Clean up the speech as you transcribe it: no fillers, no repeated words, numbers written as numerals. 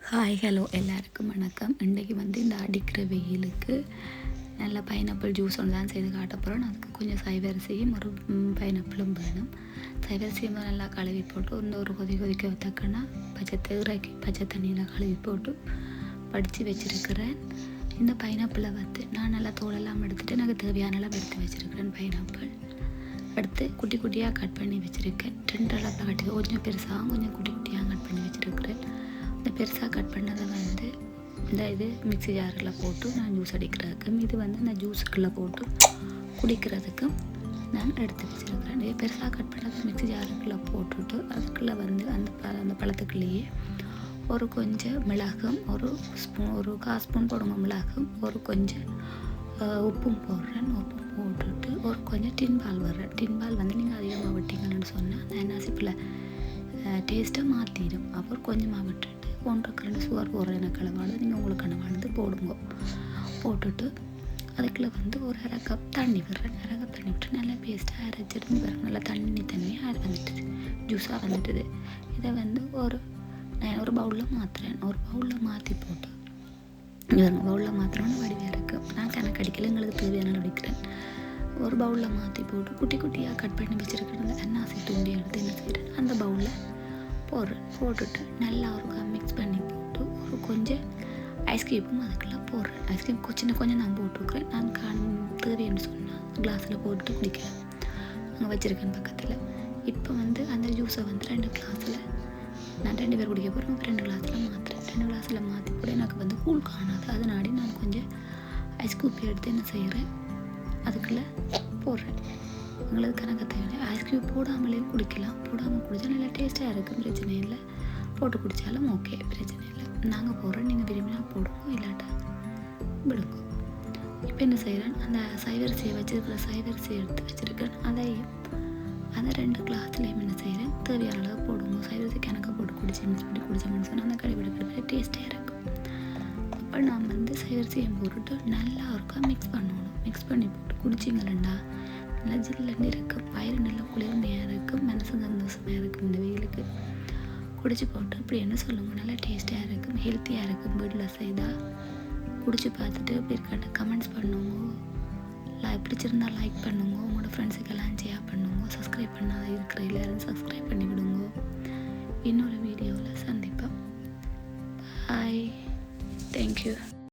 Hi hello எல்லாருக்கும் வணக்கம். இன்றைக்கி இந்த அடிக்கிற வெயிலுக்கு நல்ல பைனாப்பிள் ஜூஸ் ஒன்று தான் செய்து காட்ட போகிறோம். அதுக்கு கொஞ்சம் சைவரிசியும் ஒரு பைனாப்பிளும் வேணும். சைவரிசியும் நல்லா கழுவி போட்டு ஒரு கொதிக்க வைத்தக்கன்னா பச்சை தண்ணியில் கழுவி போட்டு படித்து வச்சுருக்கிறேன். இந்த பைனாப்பிளை நான் நல்லா தோலெல்லாம் எடுத்துகிட்டு எனக்கு தேவையான அளவு எடுத்து வச்சுருக்கிறேன். பைனாப்பிள் எடுத்து குட்டி குட்டியாக கட் பண்ணி வச்சுருக்கேன். 2 அளவில் கட்டி கொஞ்சம் பெருசாகவும் கொஞ்சம் குட்டி குட்டியாக கட் பண்ணி வச்சுருக்கிறேன். இந்த பெருசாக கட் பண்ணதை இது மிக்ஸி ஜாரில் போட்டு நான் ஜூஸ் அடிக்கிறதுக்கும் இது இந்த ஜூஸுக்குள்ளே போட்டு குடிக்கிறதுக்கும் நான் எடுத்து வச்சுருக்கிறேன். பெருசாக கட் பண்ணதை மிக்ஸி ஜாருக்குள்ளே போட்டுட்டு அதுக்குள்ளே அந்த பழத்துக்குள்ளேயே ஒரு கொஞ்சம் மிளகும் ஒரு 1/4 ஸ்பூன் போடுங்க. மிளகும் ஒரு கொஞ்சம் உப்பும் போடுறேன். உப்பு போட்டுட்டு ஒரு கொஞ்சம் டின்பால் வர்றேன். டின்பால் நீங்கள் அதிகமாக விட்டீங்கன்னு சொன்னால் அந்த என்ஆசிப்பில் டேஸ்ட்டை மாற்றிடும். அப்புறம் கொஞ்சமாக விட்டுட்டு 1 2 சுகர் போடுறேன். எனக்கு அளவானது நீங்கள் உங்களுக்கு அளவானது போடுங்க. போட்டுட்டு அதுக்குள்ளே ஒரு 1/2 கப் தண்ணி விடுறேன். 1/2 கப் தண்ணி விட்டு நல்லா பேஸ்ட்டாக அரைச்சிட்டு வரும். நல்லா தண்ணியாக வந்துட்டுது, ஜூஸாக வந்துட்டுது. இதை நான் ஒரு பவுலில் மாற்றுறேன். ஒரு பவுலில் மாற்றி போட்டு பவுலில் மாத்திரம்னு வடிவாக இருக்குது. நான் கணக்கு அடிக்கல, எங்களுக்கு தேவையான அடிக்கிறேன். ஒரு பவுலில் மாற்றி போட்டு குட்டி குட்டியாக கட் பண்ணி வச்சுருக்கேன். அன்னாசி தூண்டி எடுத்து என்ன செய்கிறேன், அந்த பவுலில் போட்டுட்டு நல்லா ஒரு மிக்ஸ் பண்ணி போட்டு ஒரு கொஞ்சம் ஐஸ்கிரீமும் அதுக்கெல்லாம் போடுறேன். ஐஸ்கிரீம் கொஞ்சம் நான் போட்டுருக்குறேன். நான் தேவைன்னு சொன்னால் கிளாஸில் போட்டு குடிக்கிறேன். அங்கே வச்சுருக்கேன் பக்கத்தில். இப்போ அந்த ஜூஸை 2 கிளாஸில் நான் 2 பேர் குடிக்க போகிறேன். 2 கிளாஸில் மாற்றுறேன். 2 கிளாஸில் மாற்றி கூட எனக்கு கூழ் காணாது. அதனாடி நான் கொஞ்சம் ஐஸ் கூப்பி எடுத்து என்ன செய்கிறேன், அதுக்குள்ளே போடுறேன். உங்களுக்கு கணக்கு தேவை. ஐஸ்கிரீம் போடாமலேயும் குடிக்கலாம். போடாமல் குடித்தா நல்லா டேஸ்ட்டாக இருக்கும், பிரச்சனை இல்லை. போட்டு குடித்தாலும் ஓகே, பிரச்சனை இல்லை. நாங்கள் போடுறோம், நீங்கள் விரும்பினா போடுங்க, இல்லாட்டா விடுங்க. இப்போ என்ன செய்கிறேன், அந்த சைவரிசியை எடுத்து வச்சுருக்கேன். அதை 2 கிளாஸ்லேயும் என்ன செய்கிறேன், தேவையான அளவு போடுங்க. சைவரிசி கணக்கை போட்டு குடிச்சோம்னு சொன்னால் அந்த கடைபிடிக்கிற டேஸ்ட்டாக இருக்கும். அப்போ நாம் சைவரிசியை போட்டுட்டு நல்லா ஒருக்கா மிக்ஸ் பண்ணணும். மிக்ஸ் பண்ணி போட்டு குடிச்சிங்களா நல்லா ஜில்லுன்னு இருக்கும். வயிறு நல்லா குளிர்மையாக இருக்கும், மனசு சந்தோஷமாக இருக்கும். இந்த வெயிலுக்கு குடிச்சு போட்டு அப்படி என்ன சொல்லுங்க, நல்லா டேஸ்ட்டாக இருக்கும், ஹெல்த்தியாக இருக்கும். வீட்டில் செய்தால் குடிச்சு பார்த்துட்டு எப்படி இருக்காட்டு கமெண்ட்ஸ் பண்ணுங்க. பிடிச்சிருந்தா லைக் பண்ணுங்க. உங்களோட ஃப்ரெண்ட்ஸுக்கெல்லாம் ஷேர் பண்ணுங்க. சப்ஸ்கிரைப் பண்ணாத இருக்கிற எல்லாரும் சப்ஸ்கிரைப் பண்ணி விடுங்க. இன்னொரு வீடியோவில் சந்திப்போம். பாய். தேங்க்யூ.